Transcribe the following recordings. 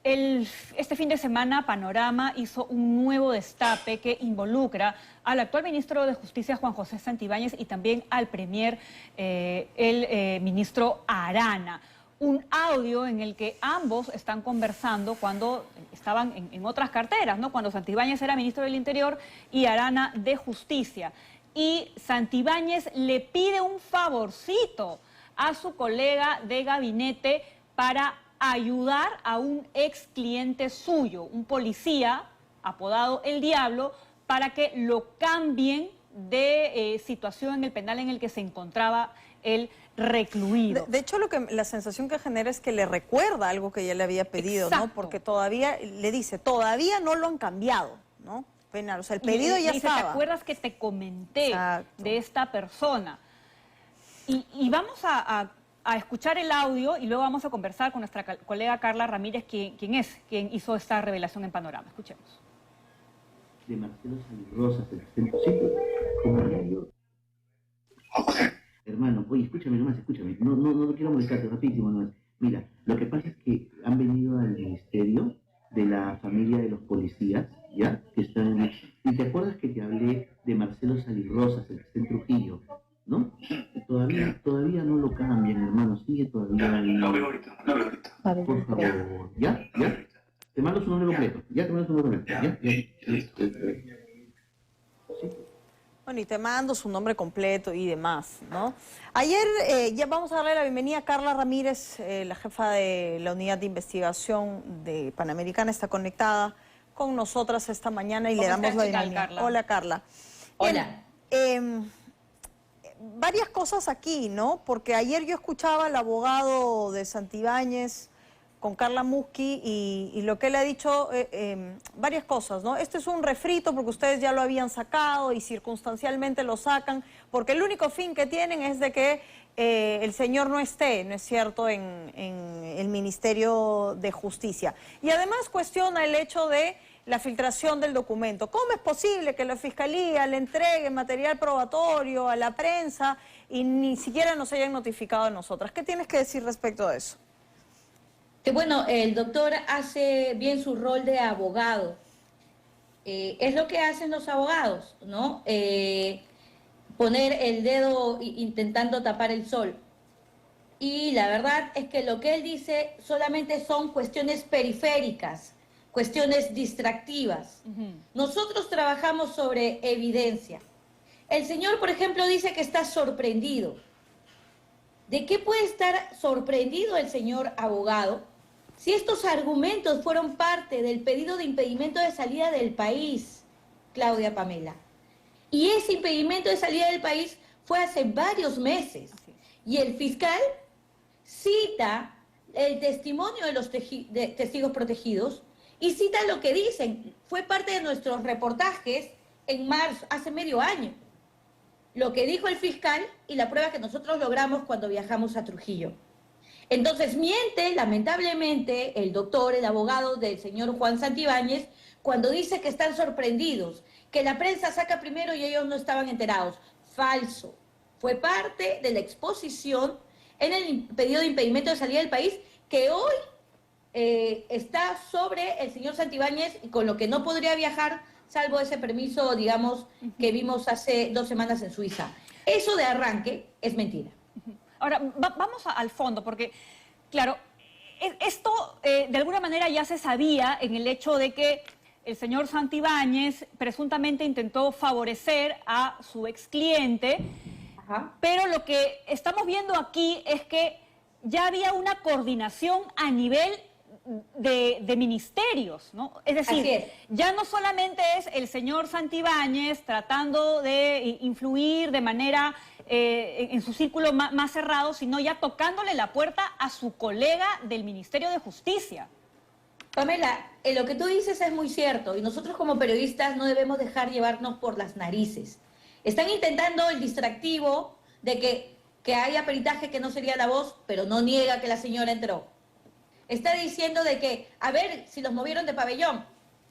Este fin de semana, Panorama hizo un nuevo destape que involucra al actual ministro de Justicia, Juan José Santibáñez, y también al premier, el ministro Arana. Un audio en el que ambos están conversando cuando estaban en otras carteras, ¿no? Cuando Santibáñez era ministro del Interior y Arana de Justicia. Y Santibáñez le pide un favorcito a su colega de gabinete para ayudar a un ex cliente suyo, un policía apodado El Diablo, para que lo cambien de situación en el penal en el que se encontraba el recluido. De hecho, la sensación que genera es que le recuerda algo que ya le había pedido, Exacto. ¿no? Porque todavía, le dice, todavía no lo han cambiado, ¿no? Penal, o sea, el pedido ya dice, estaba. ¿te acuerdas que te comenté Exacto. de esta persona? Y vamos a escuchar el audio y luego vamos a conversar con nuestra colega Carla Ramírez, quien hizo esta revelación en Panorama. Escuchemos. De Marcelo Salirrosas, el centro sitio, ¿cómo le ayudó? Hermano, oye, escúchame nomás, escúchame. No quiero molestarte, rapidísimo nomás. Mira, lo que pasa es que han venido al ministerio de la familia de los policías, ¿ya? Que están en... Y te acuerdas que te hablé de Marcelo Salirrosas, el centro Trujillo, ¿no? Todavía no lo cambian, hermano, sigue todavía ahí. Lo veo ahorita. Por favor, ¿ya? Te mando su nombre completo, ya te mando su nombre completo, ¿ya? Bueno, y te mando su nombre completo y demás, ¿no? Ayer, ya vamos a darle la bienvenida a Carla Ramírez, la jefa de la unidad de investigación de Panamericana, está conectada con nosotras esta mañana y le damos la bienvenida. Carla? Hola, Carla. Hola. Bien, varias cosas aquí, ¿no? Porque ayer yo escuchaba al abogado de Santibáñez con Carla Musqui y lo que él ha dicho, varias cosas, ¿no? Este es un refrito porque ustedes ya lo habían sacado y circunstancialmente lo sacan, porque el único fin que tienen es de que el señor no esté, ¿no es cierto?, en el Ministerio de Justicia. Y además cuestiona el hecho de la filtración del documento. ¿Cómo es posible que la Fiscalía le entregue material probatorio a la prensa y ni siquiera nos hayan notificado a nosotras? ¿Qué tienes que decir respecto a eso? Que bueno, el doctor hace bien su rol de abogado. Es lo que hacen los abogados, ¿no? Poner el dedo intentando tapar el sol. Y la verdad es que lo que él dice solamente son cuestiones periféricas, cuestiones distractivas. Nosotros trabajamos sobre evidencia. El señor, por ejemplo, dice que está sorprendido. ¿De qué puede estar sorprendido el señor abogado si estos argumentos fueron parte del pedido de impedimento de salida del país, Claudia Pamela? Y ese impedimento de salida del país fue hace varios meses. Y el fiscal cita el testimonio de los testigos protegidos y cita lo que dicen. Fue parte de nuestros reportajes en marzo, hace medio año. Lo que dijo el fiscal y la prueba que nosotros logramos cuando viajamos a Trujillo. Entonces miente, lamentablemente, el doctor, el abogado del señor Juan Santibáñez, cuando dice que están sorprendidos, que la prensa saca primero y ellos no estaban enterados. Falso. Fue parte de la exposición en el pedido de impedimento de salida del país que hoy está sobre el señor Santibáñez y con lo que no podría viajar, salvo ese permiso, digamos, que vimos hace 2 semanas en Suiza. Eso de arranque es mentira. Ahora, vamos al fondo, porque, claro, esto de alguna manera ya se sabía en el hecho de que el señor Santibáñez presuntamente intentó favorecer a su ex cliente, pero lo que estamos viendo aquí es que ya había una coordinación a nivel de ministerios, ¿no? Es decir, ya no solamente es el señor Santibáñez tratando de influir de manera en su círculo más cerrado, sino ya tocándole la puerta a su colega del Ministerio de Justicia. Pamela, lo que tú dices es muy cierto y nosotros como periodistas no debemos dejar llevarnos por las narices. Están intentando el distractivo de que haya peritaje que no sería la voz, pero no niega que la señora entró. Está diciendo de que, a ver si los movieron de pabellón,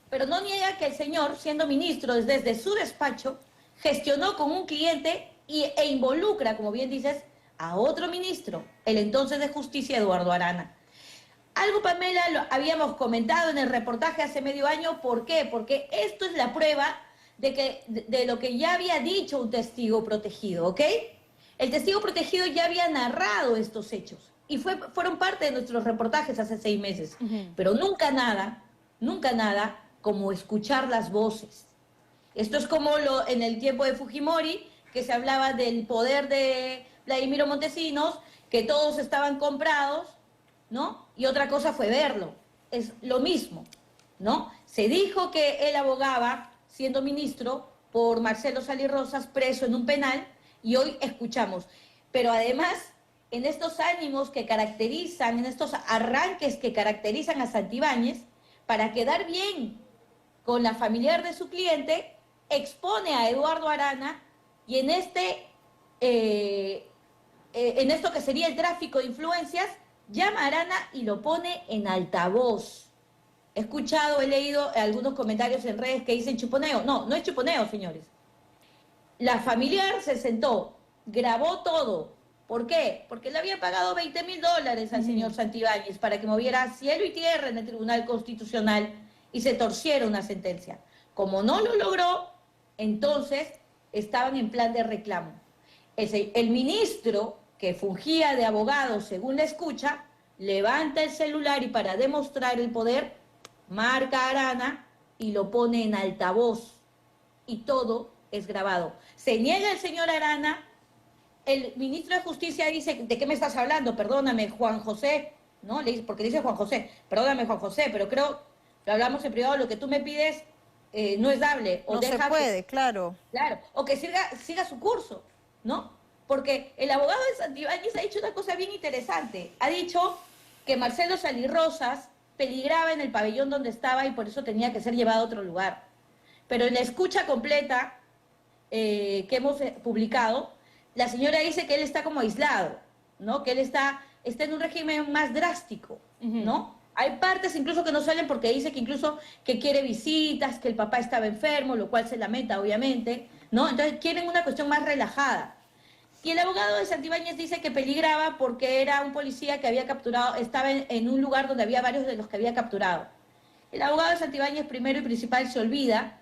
pero no niega que el señor, siendo ministro desde su despacho, gestionó con un cliente e involucra, como bien dices, a otro ministro, el entonces de Justicia, Eduardo Arana. Algo, Pamela, lo habíamos comentado en el reportaje hace medio año. ¿Por qué? Porque esto es la prueba de lo que ya había dicho un testigo protegido, ¿ok? El testigo protegido ya había narrado estos hechos y fueron parte de nuestros reportajes hace 6 meses. Pero nunca nada como escuchar las voces. Esto es como en el tiempo de Fujimori, que se hablaba del poder de Vladimiro Montesinos, que todos estaban comprados, ¿no? Y otra cosa fue verlo. Es lo mismo, ¿no? Se dijo que él abogaba, siendo ministro, por Marcelo Sali Rosas, preso en un penal, y hoy escuchamos. Pero además, en estos ánimos que caracterizan, en estos arranques que caracterizan a Santibáñez, para quedar bien con la familiar de su cliente, expone a Eduardo Arana, y en esto que sería el tráfico de influencias, llama a Arana y lo pone en altavoz. He leído algunos comentarios en redes que dicen chuponeo. No, no es chuponeo, señores. La familiar se sentó, grabó todo. ¿Por qué? Porque le había pagado $20.000 al señor Santibáñez para que moviera cielo y tierra en el Tribunal Constitucional y se torciera una sentencia. Como no lo logró, entonces estaban en plan de reclamo. El ministro, que fungía de abogado según la escucha, levanta el celular y para demostrar el poder, marca a Arana y lo pone en altavoz. Y todo es grabado. Se niega el señor Arana, el ministro de Justicia dice, ¿de qué me estás hablando? Perdóname, Juan José, ¿no? Porque dice Juan José, perdóname, Juan José, pero creo, lo hablamos en privado, lo que tú me pides no es dable. O no se puede, claro. Claro, o que siga su curso, ¿no? Porque el abogado de Santibáñez ha dicho una cosa bien interesante. Ha dicho que Marcelo Sali Rosas peligraba en el pabellón donde estaba y por eso tenía que ser llevado a otro lugar. Pero en la escucha completa que hemos publicado, la señora dice que él está como aislado, ¿no? Que él está en un régimen más drástico, ¿no? Hay partes incluso que no salen porque dice que incluso que quiere visitas, que el papá estaba enfermo, lo cual se lamenta, obviamente, ¿no? Entonces quieren una cuestión más relajada. Y el abogado de Santibáñez dice que peligraba porque era un policía que había capturado, estaba en un lugar donde había varios de los que había capturado. El abogado de Santibáñez, primero y principal, se olvida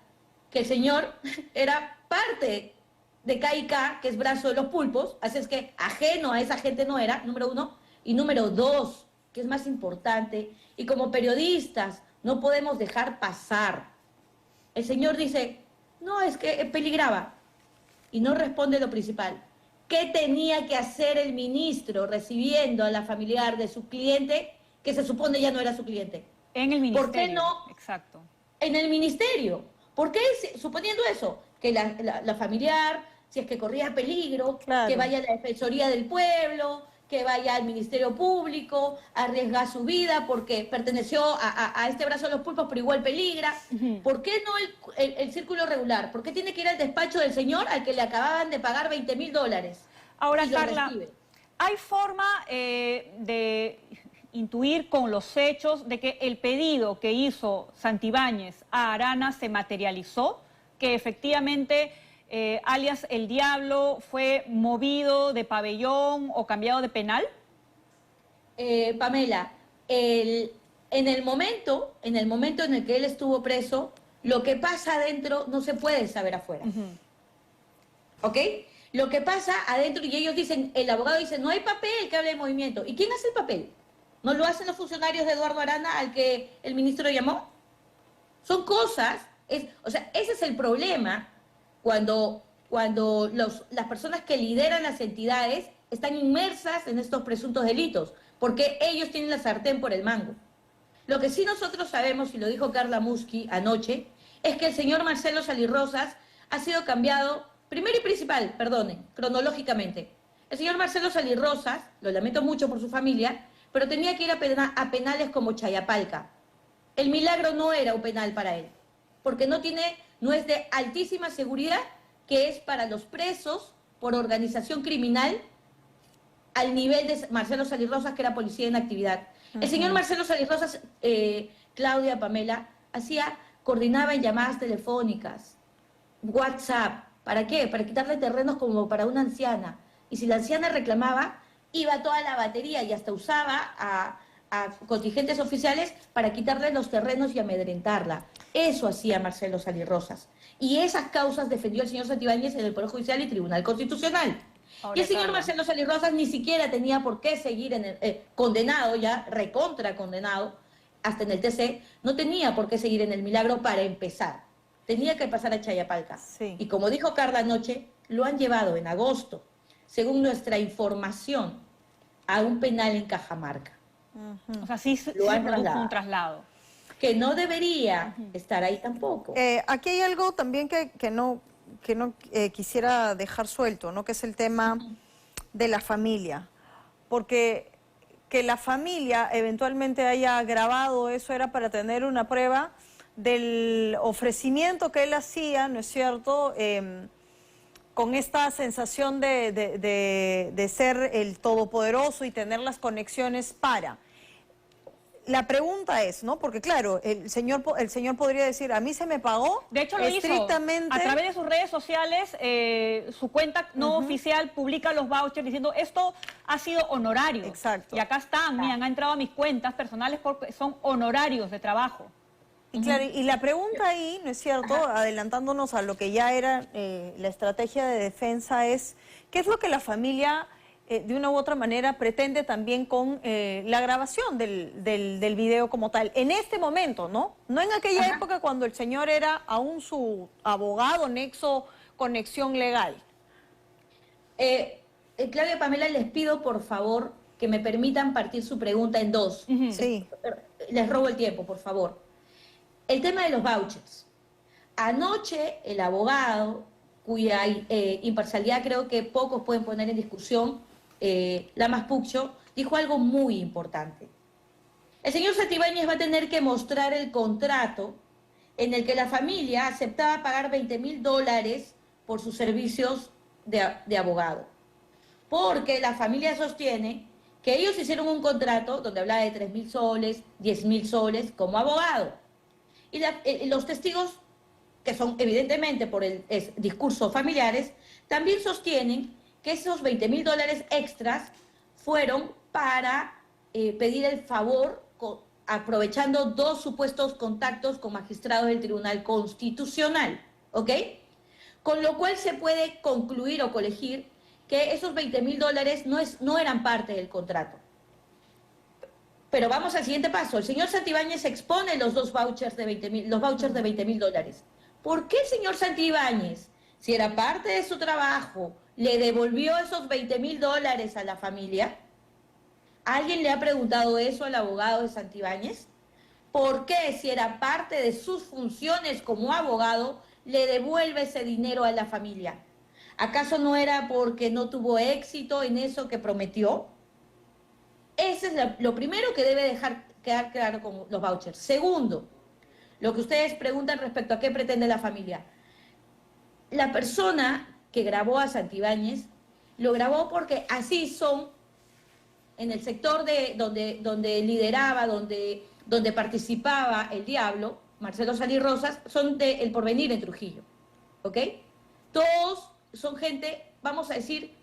que el señor era parte de KIK, que es brazo de los pulpos, así es que ajeno a esa gente no era, número uno. Y número dos, que es más importante, y como periodistas no podemos dejar pasar. El señor dice, no, es que peligraba, y no responde lo principal. ¿Qué tenía que hacer el ministro recibiendo a la familiar de su cliente, que se supone ya no era su cliente? En el ministerio. ¿Por qué no? Exacto. En el ministerio. ¿Por qué, suponiendo eso, que la familiar, si es que corría peligro, claro, que vaya a la Defensoría del Pueblo, que vaya al Ministerio Público, a arriesgar su vida porque perteneció a este brazo de los pulpos, pero igual peligra? ¿Por qué no el círculo regular? ¿Por qué tiene que ir al despacho del señor al que le acababan de pagar $20.000? Ahora, Carla, ¿hay forma de intuir con los hechos de que el pedido que hizo Santibáñez a Arana se materializó? Que efectivamente, alias El Diablo, fue movido de pabellón o cambiado de penal? Pamela, en el momento en el que él estuvo preso, lo que pasa adentro no se puede saber afuera. ¿Ok? Lo que pasa adentro, y ellos dicen, el abogado dice, no hay papel que hable de movimiento. ¿Y quién hace el papel? ¿No lo hacen los funcionarios de Eduardo Arana al que el ministro llamó? Son cosas, o sea, ese es el problema cuando las personas que lideran las entidades están inmersas en estos presuntos delitos, porque ellos tienen la sartén por el mango. Lo que sí nosotros sabemos, y lo dijo Carla Muschi anoche, es que el señor Marcelo Sali Rosas ha sido cambiado, primero y principal, perdonen, cronológicamente. El señor Marcelo Sali Rosas, lo lamento mucho por su familia, pero tenía que ir a penales como Chayapalca. El Milagro no era un penal para él, porque no es de altísima seguridad, que es para los presos por organización criminal al nivel de Marcelo Sali Rosas, que era policía en actividad. El señor Marcelo Sali Rosas, Claudia, Pamela, coordinaba en llamadas telefónicas, WhatsApp. ¿Para qué? Para quitarle terrenos como para una anciana. Y si la anciana reclamaba, iba toda la batería y hasta usaba a contingentes oficiales para quitarle los terrenos y amedrentarla. Eso hacía Marcelo Salirrosas. Y esas causas defendió el señor Santibáñez en el Poder Judicial y Tribunal Constitucional. Ahora, Y el señor Carla, Marcelo Salirrosas ni siquiera tenía por qué seguir en el, condenado, ya recontra condenado, hasta en el TC, no tenía por qué seguir en el Milagro para empezar. Tenía que pasar a Chayapalca. Sí. Y como dijo Carla anoche, lo han llevado en agosto, según nuestra información, a un penal en Cajamarca. o sea, sí se Lo han produjo trasladado. un traslado. Que no debería estar ahí tampoco. Aquí hay algo también que no quisiera dejar suelto, ¿no? Que es el tema de la familia. Porque que la familia eventualmente haya grabado eso era para tener una prueba del ofrecimiento que él hacía, ¿no es cierto?, con esta sensación de ser el todopoderoso y tener las conexiones para. La pregunta es, ¿no? Porque claro, el señor podría decir, a mí se me pagó De hecho, lo hizo. estrictamente. A través de sus redes sociales, su cuenta no oficial publica los vouchers diciendo, esto ha sido honorario. Exacto. Y acá están, miren, han entrado a mis cuentas personales porque son honorarios de trabajo. Y claro, y la pregunta ahí, ¿no es cierto?, adelantándonos a lo que ya era la estrategia de defensa, es ¿qué es lo que la familia, de una u otra manera, pretende también con la grabación del video como tal? En este momento, ¿no? No en aquella época cuando el señor era aún su abogado, nexo, conexión legal. Claudia, Pamela, les pido por favor que me permitan partir su pregunta en dos. Sí. Les robo el tiempo, por favor. El tema de los vouchers. Anoche el abogado, cuya imparcialidad creo que pocos pueden poner en discusión, Lamas Puccio, dijo algo muy importante. El señor Santibáñez va a tener que mostrar el contrato en el que la familia aceptaba pagar $20.000 por sus servicios de abogado. Porque la familia sostiene que ellos hicieron un contrato donde hablaba de 3.000 soles, 10.000 soles como abogado. Y los testigos, que son evidentemente por el discurso familiares, también sostienen que esos $20.000 extras fueron para pedir el favor, aprovechando dos supuestos contactos con magistrados del Tribunal Constitucional, ¿ok? Con lo cual se puede concluir o colegir que esos $20.000 no eran parte del contrato. Pero vamos al siguiente paso. El señor Santibáñez expone los vouchers de $20.000. ¿Por qué el señor Santibáñez, si era parte de su trabajo, le devolvió esos $20.000 a la familia? ¿Alguien le ha preguntado eso al abogado de Santibáñez? ¿Por qué, si era parte de sus funciones como abogado, le devuelve ese dinero a la familia? ¿Acaso no era porque no tuvo éxito en eso que prometió? Ese es lo primero que debe quedar claro con los vouchers. Segundo, lo que ustedes preguntan respecto a qué pretende la familia. La persona que grabó a Santibáñez lo grabó porque así son en el sector donde lideraba, donde participaba el diablo, Marcelo Salirrosas, son de El Porvenir en Trujillo, ¿ok? Todos son gente, vamos a decir,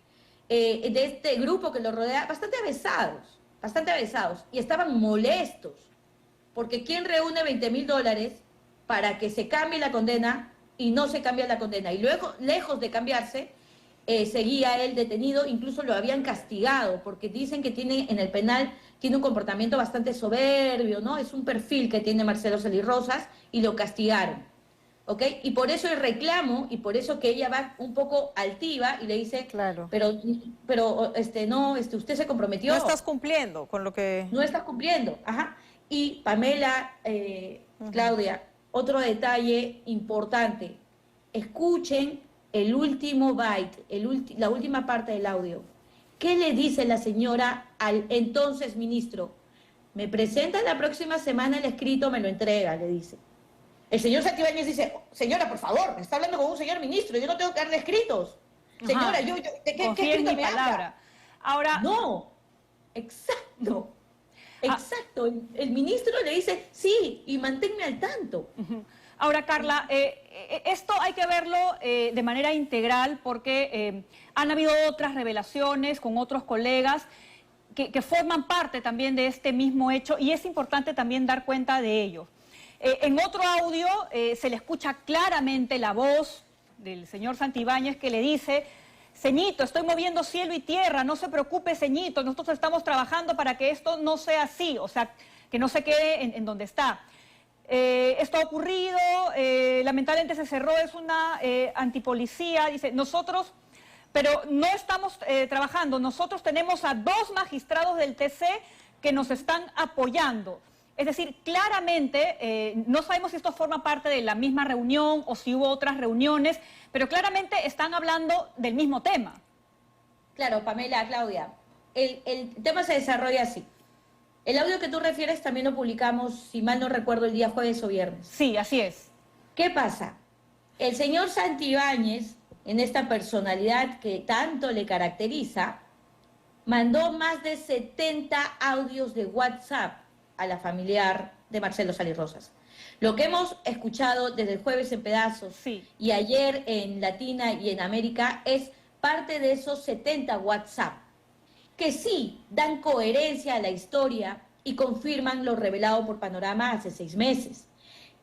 de este grupo que lo rodea, bastante avesados, y estaban molestos, porque ¿quién reúne $20.000 para que se cambie la condena y no se cambia la condena? Y luego, lejos de cambiarse, seguía él detenido, incluso lo habían castigado, porque dicen que en el penal tiene un comportamiento bastante soberbio, ¿no? Es un perfil que tiene Marcelo Salirrosas y lo castigaron, ¿ok? Y por eso el reclamo, y por eso que ella va un poco altiva y le dice, Claro. pero usted se comprometió. No estás cumpliendo con lo que... No estás cumpliendo, ajá. Y Pamela, Claudia, otro detalle importante. Escuchen el último byte, la última parte del audio. ¿Qué le dice la señora al entonces ministro? Me presenta la próxima semana el escrito, me lo entrega, le dice. El señor Santibáñez dice, señora, por favor, me está hablando con un señor ministro, yo no tengo que darle escritos. Señora, Ajá. ¿de qué Confía en escrito mi me palabra. habla? Ahora, No, exacto. Exacto, el ministro le dice, sí, y manténme al tanto. Ahora, Carla, esto hay que verlo de manera integral porque han habido otras revelaciones con otros colegas que forman parte también de este mismo hecho y es importante también dar cuenta de ello. En otro audio se le escucha claramente la voz del señor Santibáñez que le dice: Ceñito, estoy moviendo cielo y tierra, no se preocupe, Ceñito, nosotros estamos trabajando para que esto no sea así, o sea, que no se quede en donde está. Esto ha ocurrido, lamentablemente se cerró, es una antipolicía, dice, nosotros, pero no estamos trabajando, nosotros tenemos a 2 magistrados del TC que nos están apoyando. Es decir, claramente, no sabemos si esto forma parte de la misma reunión o si hubo otras reuniones, pero claramente están hablando del mismo tema. Claro, Pamela, Claudia, el tema se desarrolla así. El audio que tú refieres también lo publicamos, si mal no recuerdo, el día jueves o viernes. Sí, así es. ¿Qué pasa? El señor Santibáñez, en esta personalidad que tanto le caracteriza, mandó más de 70 audios de WhatsApp a la familiar de Marcelo Saly Rosas. Lo que hemos escuchado desde el jueves en pedazos y ayer en Latina y en América es parte de esos 70 WhatsApp, que sí dan coherencia a la historia y confirman lo revelado por Panorama hace 6 meses.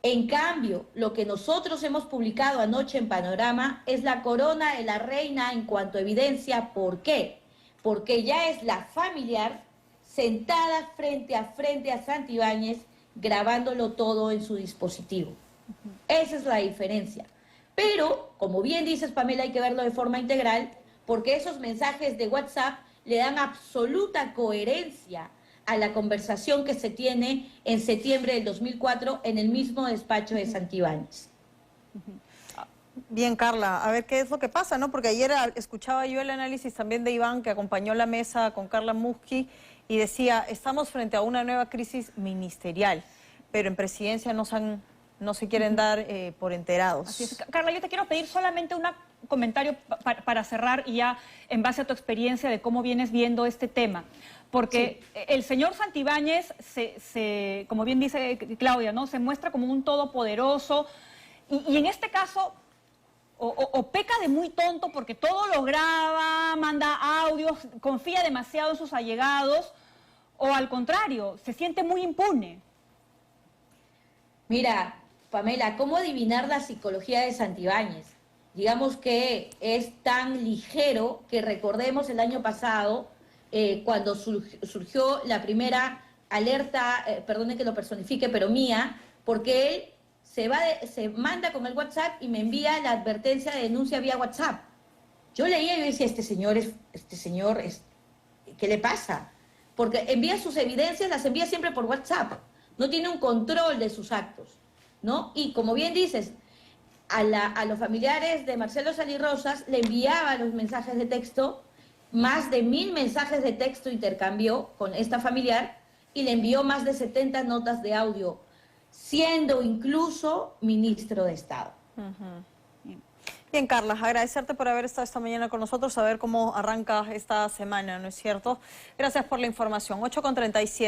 En cambio, lo que nosotros hemos publicado anoche en Panorama es la corona de la reina en cuanto a evidencia. ¿Por qué? Porque ya es la familiar sentada frente a Santibáñez, grabándolo todo en su dispositivo. Esa es la diferencia. Pero, como bien dices, Pamela, hay que verlo de forma integral, porque esos mensajes de WhatsApp le dan absoluta coherencia a la conversación que se tiene en septiembre del 2004 en el mismo despacho de Santibáñez. Bien, Carla, a ver qué es lo que pasa, ¿no? Porque ayer escuchaba yo el análisis también de Iván, que acompañó la mesa con Carla Musqui, y decía, estamos frente a una nueva crisis ministerial, pero en presidencia no se quieren dar por enterados. Así es. Carla, yo te quiero pedir solamente un comentario para cerrar y ya en base a tu experiencia de cómo vienes viendo este tema. Porque el señor Santibáñez, como bien dice Claudia, ¿no? Se muestra como un todopoderoso y en este caso o peca de muy tonto porque todo lo graba, manda audios, confía demasiado en sus allegados, o al contrario, se siente muy impune. Mira, Pamela, ¿cómo adivinar la psicología de Santibáñez? Digamos que es tan ligero que recordemos el año pasado, cuando surgió la primera alerta, perdone que lo personifique, pero mía, porque él se manda con el WhatsApp y me envía la advertencia de denuncia vía WhatsApp. Yo leía y yo decía, este señor, ¿qué le pasa? Porque envía sus evidencias, las envía siempre por WhatsApp. No tiene un control de sus actos, ¿no? Y como bien dices, a los familiares de Marcelo Saly Rosas le enviaba los mensajes de texto, más de 1000 mensajes de texto intercambió con esta familiar y le envió más de 70 notas de audio, siendo incluso ministro de Estado. Bien, Carla, agradecerte por haber estado esta mañana con nosotros, a ver cómo arranca esta semana, ¿no es cierto? Gracias por la información. 8:37.